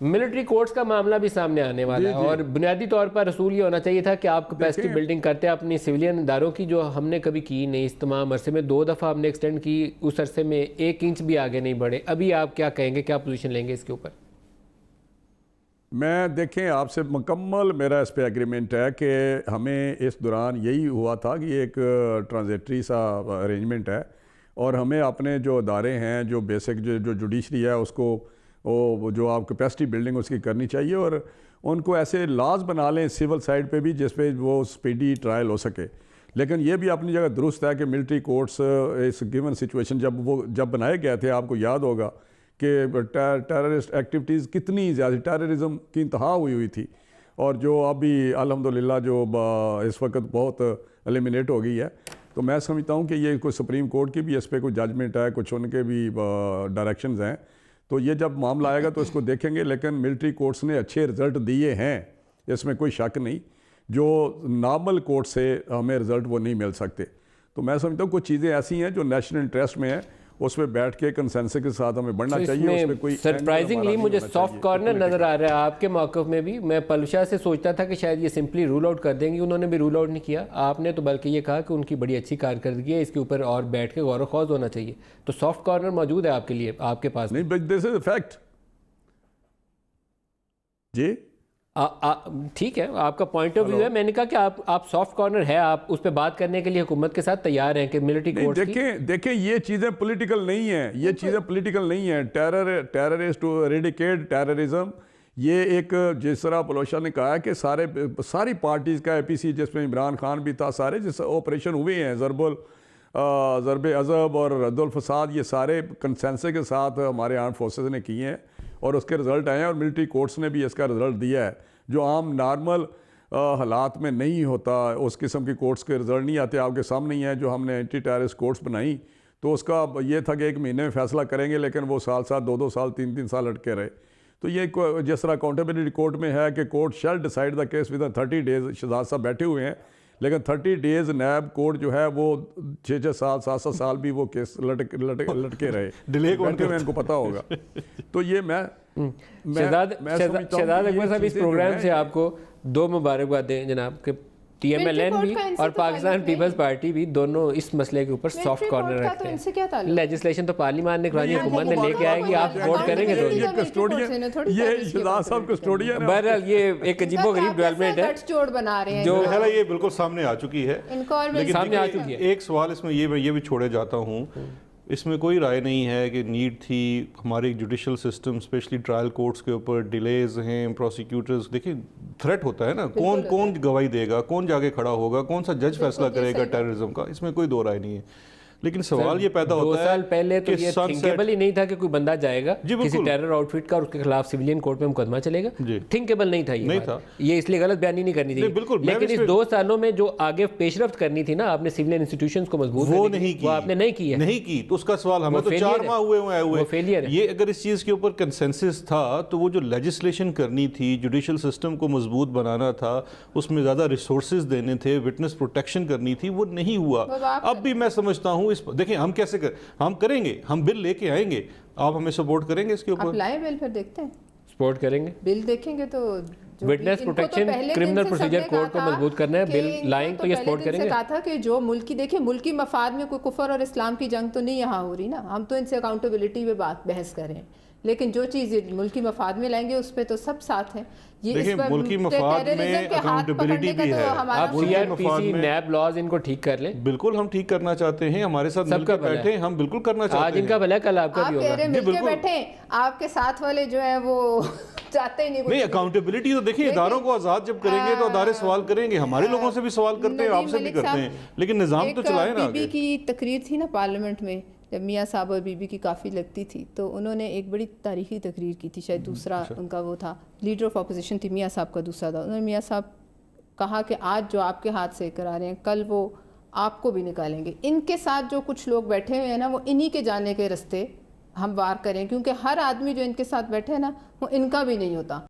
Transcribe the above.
Military courts کا معاملہ بھی سامنے آنے والا ہے، اور بنیادی طور پر رسول یہ ہونا چاہیے تھا کہ آپ کیپیسٹی بلڈنگ کرتے ہیں اپنی سویلین اداروں کی، جو ہم نے کبھی کی نہیں اس تمام عرصے میں. 2 دفعہ ہم نے ایکسٹینڈ کی، اس عرصے میں 1 انچ بھی آگے نہیں بڑھے. ابھی آپ کیا کہیں گے، کیا پوزیشن لیں گے اس کے اوپر؟ میں دیکھیں آپ سے مکمل میرا اس پہ ایگریمنٹ ہے کہ ہمیں اس دوران یہی ہوا تھا کہ ایک ٹرانزیٹری سا ارینجمنٹ ہے، اور ہمیں اپنے جو ادارے ہیں، جو بیسک جو جوڈیشری ہے، اس کو جو آپ کیپیسٹی بلڈنگ اس کی کرنی چاہیے، اور ان کو ایسے لاز بنا لیں سول سائڈ پہ بھی جس پہ وہ سپیڈی ٹرائل ہو سکے. لیکن یہ بھی اپنی جگہ درست ہے کہ ملٹری کورٹس اس گیون سچویشن جب بنائے گئے تھے، آپ کو یاد ہوگا کہ ٹیررسٹ ایکٹیویٹیز کتنی زیادہ، ٹیررزم کی انتہا ہوئی تھی، اور جو ابھی الحمدللہ جو اس وقت بہت ایلیمنیٹ ہو گئی ہے. تو میں سمجھتا ہوں کہ یہ کوئی سپریم کورٹ کی بھی اس پہ کوئی ججمنٹ ہے، کچھ ان کے بھی ڈائریکشنز ہیں. تو یہ جب معاملہ آئے گا تو اس کو دیکھیں گے. لیکن ملٹری کورٹس نے اچھے رزلٹ دیے ہیں، اس میں کوئی شک نہیں. جو نارمل کورٹ سے ہمیں رزلٹ وہ نہیں مل سکتے. تو میں سمجھتا ہوں کچھ چیزیں ایسی ہیں جو نیشنل انٹرسٹ میں ہیں، اس پہ بیٹھ کے کنسنسس کے ساتھ ہمیں بڑھنا چاہیے. اس پہ کوئی سرپرائزنگلی مجھے سافٹ کارنر نظر آ رہا ہے آپ کے موقف میں بھی. میں پلوشا سے سوچتا تھا کہ شاید یہ سمپلی رول آؤٹ کر دیں گی، انہوں نے بھی رول آؤٹ نہیں کیا. آپ نے تو بلکہ یہ کہا کہ ان کی بڑی اچھی کارکردگی ہے، اس کے اوپر اور بیٹھ کے غور و خوض ہونا چاہیے. تو سافٹ کارنر موجود ہے آپ کے لیے، آپ کے پاس؟ نہیں، دس از اے فیکٹ. جی ٹھیک ہے، آپ کا پوائنٹ آف ویو ہے. میں نے کہا کہ آپ سافٹ کارنر ہے، آپ اس پہ بات کرنے کے لیے حکومت کے ساتھ تیار ہیں کہ ملٹری کورٹ کی. دیکھیں یہ چیزیں پولیٹیکل نہیں ہیں، یہ چیزیں پولیٹیکل نہیں ہیں. ٹیررسٹ ٹو ایریڈیکیٹ ٹیررزم، یہ ایک جس طرح پلوشا نے کہا ہے کہ ساری پارٹیز کا APC، جس میں عمران خان بھی تھا، سارے جس آپریشن ہوئے ہیں، ضرب عضب اور رد الفساد، یہ سارے کنسنسس کے ساتھ ہمارے آرم فورسز نے کیے ہیں، اور اس کے رزلٹ آئے ہیں. اور ملٹری کورٹس نے بھی اس کا رزلٹ دیا ہے، جو عام نارمل حالات میں نہیں ہوتا. اس قسم کی کورٹس کے رزلٹ نہیں آتے. آپ کے سامنے ہی ہیں جو ہم نے اینٹی ٹیررسٹ کورٹس بنائیں، تو اس کا یہ تھا کہ 1 مہینے میں فیصلہ کریں گے، لیکن وہ سال 2 سال 3 سال لٹکے رہے. تو یہ جس طرح اکاؤنٹیبلٹی کورٹ میں ہے کہ court shall decide the case within 30 days. Shahzad صاحب بیٹھے ہوئے ہیں، لیکن 30 days نیب کورٹ جو ہے وہ 6 سال 7 سال بھی وہ کیس لٹکے رہے. بیٹھے ہوئے ان کو پتہ ہوگا. تو یہ شہزاد اکبر صاحب، اس پروگرام سے آپ کو 2 مبارکبادیں جناب، کہ TMLN بھی اور پاکستان پیپلز پارٹی بھی دونوں اس مسئلے کے اوپر سافٹ کارنر رکھتے ہیں. لیجسلیشن تو پارلیمان نے کرانی، حکومت نے لے کے آئے گی، آپ ووٹ کریں گے. یہ شہزاد صاحب کسٹوڈین ہے. بہرحال یہ ایک عجیب و غریب ڈیولپمنٹ ہے جو یہ بالکل سامنے آ چکی ہے. لیکن ایک سوال اس میں یہ بھی چھوڑے جاتا ہوں، اس میں کوئی رائے نہیں ہے کہ نیڈ تھی. ہمارے judicial system specially trial courts کے اوپر ڈیلیز ہیں، پروسیکیوٹرز، دیکھیں تھریٹ ہوتا ہے نا، کون گواہی دے گا، کون جا کے کھڑا ہوگا، کون سا جج فیصلہ کرے گا ٹیررزم کا. اس میں کوئی دو رائے نہیں ہے. لیکن سوال یہ پیدا ہوتا ہے 2 سال پہلے تو یہ تھنکیبل ہی نہیں تھا کہ کوئی بندہ جائے گا کسی ٹیرر آؤٹ فٹ کا اور اس کے خلاف سویلین کورٹ میں مقدمہ چلے گا. تھنکیبل نہیں تھا یہ اس لیے غلط بیانی نہیں کرنی تھی. لیکن اس 2 سالوں میں جو آگے پیش رفت کرنی تھی نا آپ نے سویلین انسٹیٹیوشنز کو مضبوط، وہ نہیں کی، وہ آپ نے نہیں کی ہے. نہیں کی. تو اس کا سوال ہمیں تو 4 ماہ ہوئے. یہ اگر اس چیز کے اوپر کنسنسس تھا تو وہ جو لیجسلیشن کرنی تھی، جوڈیشل سسٹم کو مضبوط بنانا تھا، اس میں زیادہ ریسورسز دینے تھے، وٹنس پروٹیکشن کرنی تھی، وہ نہیں ہوا. اب بھی میں سمجھتا ہوں دیکھیں ہم کیسے ہم کریں گے، ہم بل لے کے آئیں گے، آپ ہمیں سپورٹ کریں گے اس کے اوپر؟ آپ لائیں بل، پھر دیکھتے ہیں. سپورٹ کریں گے، بل دیکھیں گے. تو witness protection, criminal procedure court کو مضبوط کرنا ہے، بل لائیں تو یہ سپورٹ کریں گے. کہا تھا کہ جو ملکی، دیکھیں ملکی مفاد میں کوئی کفر اور اسلام کی جنگ تو نہیں یہاں ہو رہی نا، ہم تو ان سے اکاؤنٹیبلٹی پہ بحث کریں، لیکن جو چیز ملکی مفاد میں لائیں گے اس پہ تو سب ساتھ ہیں. دیکھیں ملکی مفاد میں اکاؤنٹیبلٹی بھی ہے. آپ CRPC نیب لاز ان کو ٹھیک کر لیں. بالکل ہم ٹھیک کرنا چاہتے ہیں، ہمارے ساتھ مل کے بیٹھیں، ہم بالکل کرنا چاہتے ہیں. آج ان کا بھلا کل آپ کا بھی ہوگا. آپ کہہ رہے مل کے بیٹھیں، آپ کے ساتھ والے جو ہیں وہ چاہتے ہی نہیں. نہیں، اکاؤنٹیبلٹی تو دیکھیں اداروں کو آزاد جب کریں گے تو ادارے سوال کریں گے، ہمارے لوگوں سے بھی سوال کرتے ہیں، آپ سے بھی کرتے ہیں، لیکن نظام تو چلائیں نا. بی بی کی تقریر تھی نا پارلیمنٹ میں، جب میاں صاحب اور بی بی کی کافی لگتی تھی، تو انہوں نے ایک بڑی تاریخی تقریر کی تھی. شاید دوسرا ان کا وہ تھا، لیڈر آف اپوزیشن تھی میاں صاحب کا دوسرا تھا. انہوں نے میاں صاحب کہا کہ آج جو آپ کے ہاتھ سے کرا رہے ہیں کل وہ آپ کو بھی نکالیں گے. ان کے ساتھ جو کچھ لوگ بیٹھے ہوئے ہیں نا، وہ انہی کے جانے کے رستے ہم وار کریں، کیونکہ ہر آدمی جو ان کے ساتھ بیٹھے نا وہ ان کا بھی نہیں ہوتا.